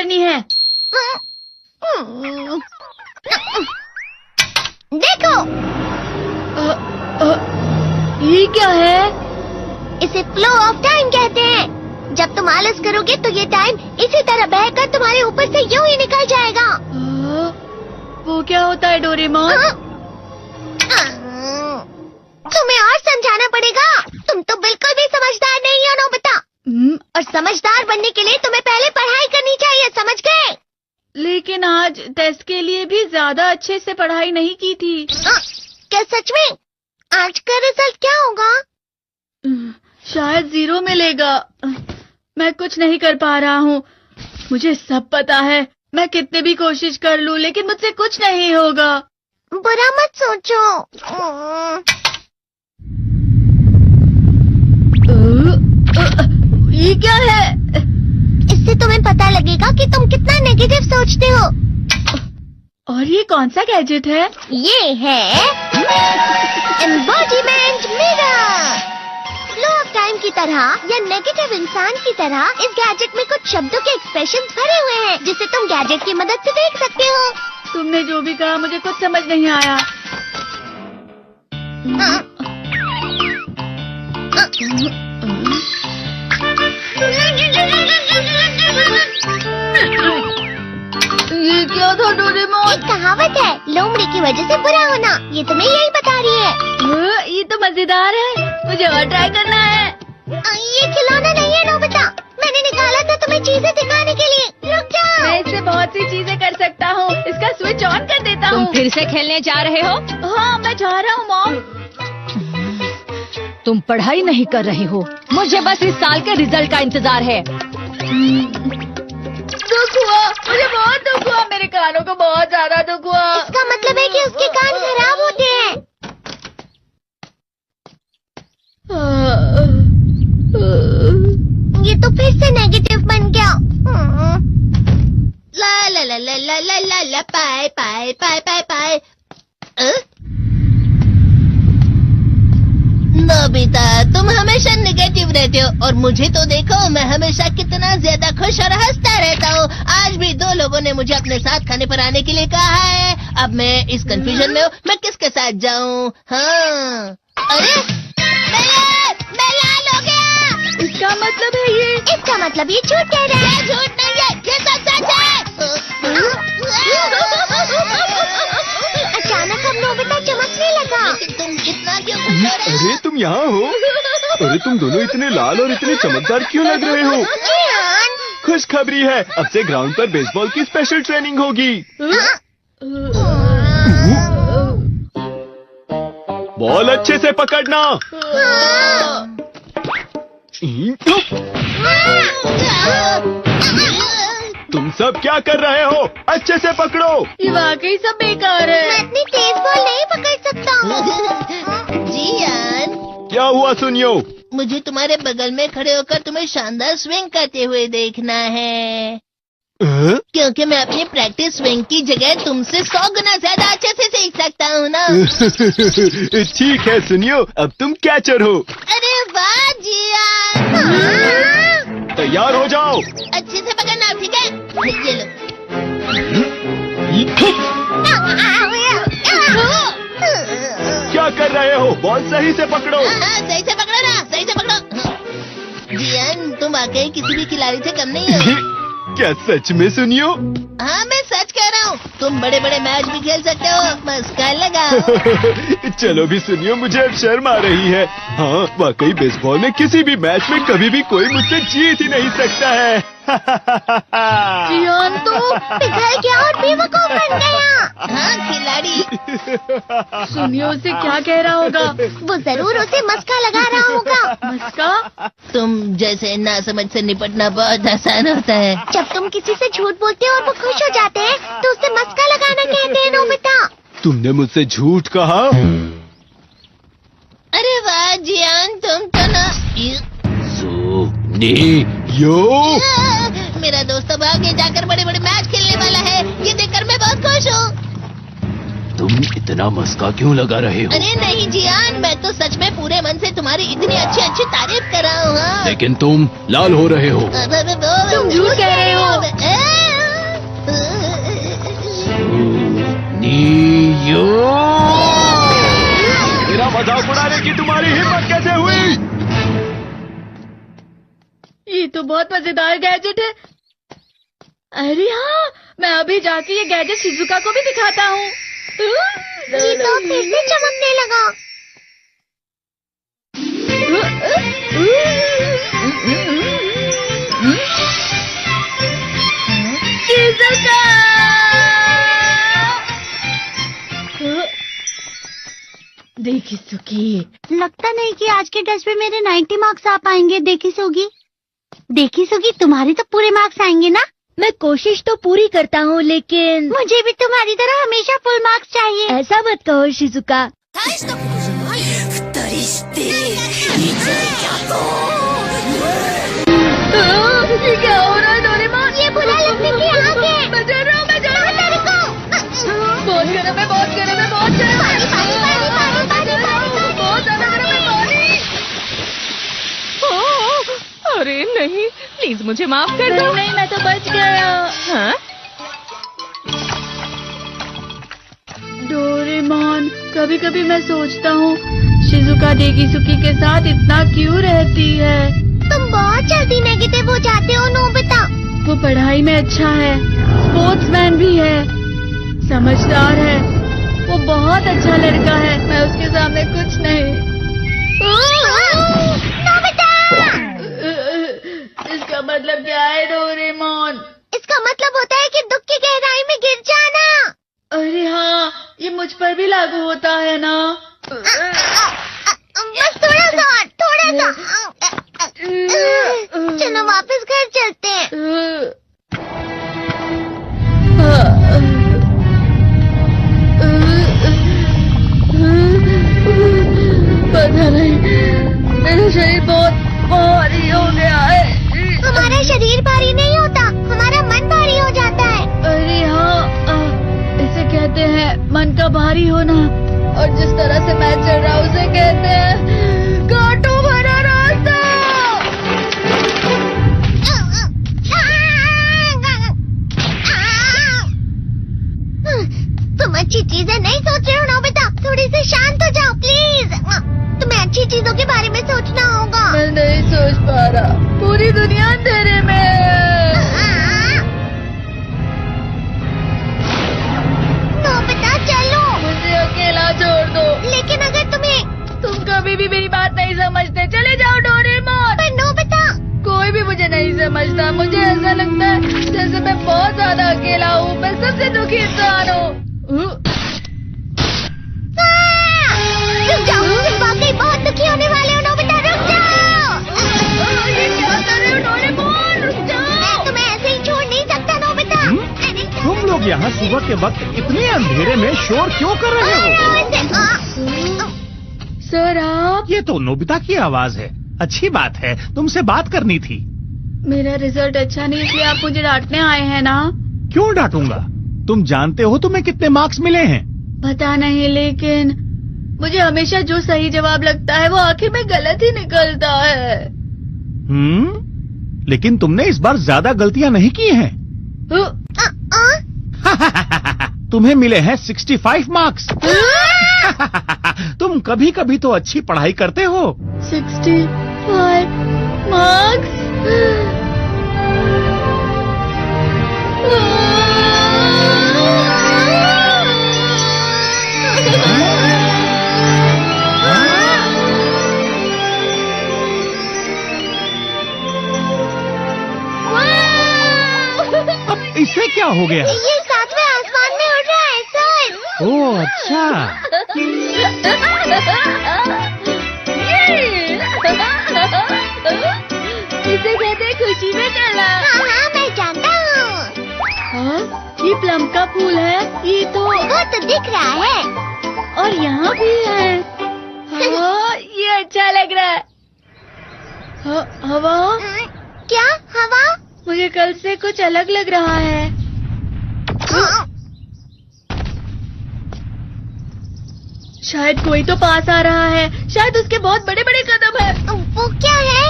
करनी है। देखो, ये क्या है? इसे फ्लो ऑफ टाइम कहते हैं। जब तुम आलस करोगे तो ये टाइम इसी तरह बहकर तुम्हारे ऊपर से यूं ही निकल जाएगा। वो क्या होता है डोरेमोन? तुम्हें और समझाना पड़ेगा। तुम तो बिल्कुल भी समझदार नहीं हो नोबिता। और समझदार बनने के लिए तुम्हें पहले पढ़ाई करनी चाहिए, समझ गए? लेकिन आज टेस्ट के लिए भी ज्यादा अच्छे से पढ़ाई नहीं की थी। क्या सच में? आज का रिजल्ट क्या होगा? शायद 0 मिलेगा। मैं कुछ नहीं कर पा रहा हूँ। मुझे सब पता है। मैं कितने भी कोशिश कर लूँ लेकिन मुझसे कुछ नहीं होगा। बुरा मत सोचो। ये क्या है? इससे तुम्हें पता लगेगा कि तुम कितना नेगेटिव सोचते हो। और ये कौन सा गैजेट है? ये है embodiment mirror. Flow of time की तरह या नेगेटिव इंसान की तरह इस गैजेट में कुछ शब्दों के एक्सप्रेशंस भरे हुए हैं जिसे तुम गैजेट की मदद से देख सकते हो। तुमने जो भी कहा मुझे कुछ समझ नहीं आया। ये क्या था डोरेमोन? एक कहावत है, लोमड़ी की वजह से बुरा होना। ये तुम्हें यही बता रही है। ये तो मजेदार है। मुझे और ट्राई करना है। ये खिलौना नहीं है नोबिता। मैंने निकाला था तुम्हें चीजें दिखाने के लिए। रुक जाओ। मैं इससे बहुत सी चीजें कर सकता हूँ। इसका स्विच ऑन कर देता हूँ। तुम फिर से खेलने जा रहे हो? हाँ, मैं जा रहा हूँ मॉम। तुम पढ़ाई नहीं कर रहे हो। मुझे बस इस साल के रिजल्ट का इंतजार है। दुख हुआ, मुझे बहुत दुख हुआ। मेरे कानों को बहुत ज्यादा दुख हुआ। इसका मतलब है कि उसके कान खराब होते हैं। ये तो फिर से नेगेटिव बन गया। ला ला ला ला ला ला ला ला पाए पाए पाए पाए पाए। नोबिता, तुम हमेशा नेगेटिव रहते हो और मुझे तो देखो, मैं हमेशा कितना ज्यादा खुश और हंसता रहता हूँ। आज भी 2 लोगों ने मुझे अपने साथ खाने पर आने के लिए कहा है। अब मैं इस कंफ्यूजन में हूँ, मैं किसके साथ जाऊँ? हाँ, अरे मैं लाल हो गया। इसका मतलब है ये? इसका मतलब ये झूठ कह रहा है। झूठ नहीं है, ये सब सच है। अचानक अब नोबिता चमकने लगा। तुम इतना क्यों खुश हो रहे हो? अरे तुम यहाँ हो? अरे तुम दोनों इतने लाल और इतने चमकदार क्यों लग रहे हो? खुशखबरी है, अब से ग्राउंड पर बेसबॉल की स्पेशल ट्रेनिंग होगी। बॉल अच्छे से पकड़ना। तुम सब क्या कर रहे हो? अच्छे से पकड़ो। ये वाकई सब बेकार है। मैं इतनी तेज बॉल नहीं पकड़ सकता हूँ। जियान, क्या हुआ सुनियो? मुझे तुम्हारे बगल में खड़े होकर तुम्हें शानदार स्विंग करते हुए देखना है। क्योंकि मैं अपनी प्रैक्टिस स्विंग की जगह तुमसे 100 गुना ज्यादा अच्छे से सीख सकता हूँ ना। ठीक है सुनियो, अब तुम कैचर हो। अरे वाह जियान। तैयार हो जाओ। अच्छे से पकड़ना, ठीक है? ये लो। क्या कर रहे हो? बॉल सही से पकड़ो। सही से पकड़ो ना, सही से पकड़ो। जियान, तुम वाकई किसी भी खिलाड़ी से कम नहीं हो। क्या सच में सुनियो? हाँ, मैं सच कह रहा हूँ। तुम बड़े बड़े मैच भी खेल सकते हो। मस्का लगाओ। चलो भी सुनियो, मुझे अब शर्म आ रही है। हाँ, वाकई बेसबॉल में किसी भी मैच में कभी भी कोई मुझसे जीत ही नहीं सकता है। जियान तो पिघल गया और बेवकूफ बन गया। हाँ, खिलाड़ी। सुनियो उसे क्या कह रहा होगा? वो जरूर उसे मस्का लगा रहा होगा। मस्का? तुम जैसे नासमझ से निपटना बहुत आसान होता है। जब तुम किसी से झूठ बोलते हो और वो खुश हो जाते हैं तो उसे मस्का लगाना कहते हैं नोबिता। तुमने मुझसे झूठ कहा? अरे वाह जियान, तुम तो ना। यो, मेरा दोस्त अब आगे जाकर बड़े बड़े मैच खेलने वाला है। ये देखकर मैं बहुत खुश हूँ। तुम इतना मस्का क्यों लगा रहे हो? अरे नहीं जियान, मैं तो सच में पूरे मन से तुम्हारी इतनी अच्छी अच्छी तारीफ कर रहा हूँ। लेकिन तुम लाल हो रहे हो। तुम झूठ कह रहे हो। मेरा मजाक उड़ाने की तुम्हारी हिम्मत कैसे हुई? ये तो बहुत मजेदार गैजेट है। अरे हाँ, मैं अभी जाके ये गैजेट शिजुका को भी दिखाता हूँ। ये तो फिर से चमकने लगा। शिजुका! देखी सुखी, लगता नहीं कि आज के टेस्ट में मेरे 90 मार्क्स आ पाएंगे। देखी सुगी, तुम्हारे तो पूरे मार्क्स आएंगे ना? मैं कोशिश तो पूरी करता हूँ, लेकिन मुझे भी तुम्हारी तरह हमेशा फुल मार्क्स चाहिए। ऐसा मत कहो शिजुका। ये क्या हो रहा है डोरेमोन? ये बुरा लगने की आग है। मैं डर रहा हूँ, मैं डर रहा हूँ। बहुत गर्म है, बहुत गर्म है, बहुत गर्म है। बहुत ज्यादा गर्म है पानी। अरे नहीं, प्लीज मुझे माफ कर दो। नहीं, मैं तो बच गया। हाँ? डोरेमोन, कभी कभी मैं सोचता हूँ शिजुका डेगिसुकी के साथ इतना क्यों रहती है। तुम बहुत जल्दी नेगेटिव हो जाते हो नोबिता। वो पढ़ाई में अच्छा है, स्पोर्ट्समैन भी है, समझदार है। वो बहुत अच्छा लड़का है। मैं उसके सामने कुछ नहीं। नोबिता! इसका मतलब क्या है डोरेमोन? इसका मतलब होता है कि दुख की गहराई में गिर जाना। अरे हाँ, ये मुझ पर भी लागू होता है ना। बस थोड़ा सा। चलो वापस घर चलते हैं। पता नहीं, मेरा शरीर बहुत भारी हो गया है। हमारा शरीर भारी नहीं होता, हमारा मन भारी हो जाता है। अरे हाँ, इसे कहते हैं मन का भारी होना। और जिस तरह से मैं चल रहा हूँ उसे कहते हैं कांटों भरा रास्ता। तुम अच्छी चीजें नहीं सोच रहे हो नोबिता। थोड़ी सी शांत हो जाओ प्लीज। तुम्हें अच्छी चीजों के बारे में सोचना होगा। मैं नहीं सोच पा रहा, पूरी दुनिया अंधेरे में है। नोबिता चलो। मुझे अकेला छोड़ दो। लेकिन अगर तुम कभी भी मेरी बात नहीं समझते। चले जाओ डोरेमोन। पर नोबिता। कोई भी मुझे नहीं समझता। मुझे ऐसा लगता है जैसे मैं बहुत ज्यादा अकेला हूँ। मैं सबसे दुखी इंसान हूँ। रुक जाओ, तुम वाकई बहुत दुखी होने वाले हो नोबिता। रुक जाओ। ये क्या कर रहे हो डोरेमोन? रुक जाओ। मैं तुम्हें ऐसे ही छोड़ नहीं सकता नोबिता। तुम लोग यहाँ सुबह के वक्त इतने अंधेरे में शोर क्यों कर रहे हो? सर आप? ये तो नोबिता की आवाज है। अच्छी बात है, तुमसे बात करनी थी। मेरा रिजल्ट अच्छा नहीं, इसलिए आप मुझे डांटने आए हैं ना? क्यों डांटूंगा? तुम जानते हो तुम्हें कितने मार्क्स मिले हैं? पता नहीं, लेकिन मुझे हमेशा जो सही जवाब लगता है वो आखिर में गलत ही निकलता है। लेकिन तुमने इस बार ज्यादा गलतियां नहीं की हैं। तुम्हें मिले हैं 65 मार्क्स। तुम कभी कभी तो अच्छी पढ़ाई करते हो। 65 मार्क्स? अब इसे क्या हो गया? ये सातवें आसमान में उड़ रहा है सर। ओह अच्छा। इसे कहते हैं खुशी में चला। हाँ मैं जानता हूँ। हाँ, ये प्लम का फूल है। ये तो वो तो दिख रहा है। और यहाँ भी है। हाँ, ये अच्छा लग रहा है। हवा? क्या हवा? मुझे कल से कुछ अलग लग रहा है। शायद कोई तो पास आ रहा है। शायद उसके बहुत बड़े बड़े कदम है। वो क्या है?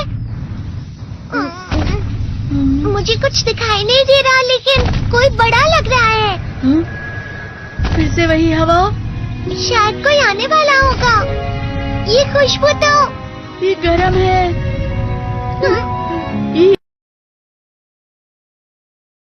मुझे कुछ दिखाई नहीं दे रहा, लेकिन कोई बड़ा लग रहा है। फिर से वही हवा। शायद कोई आने वाला होगा। ये खुशबू तो ये गर्म है।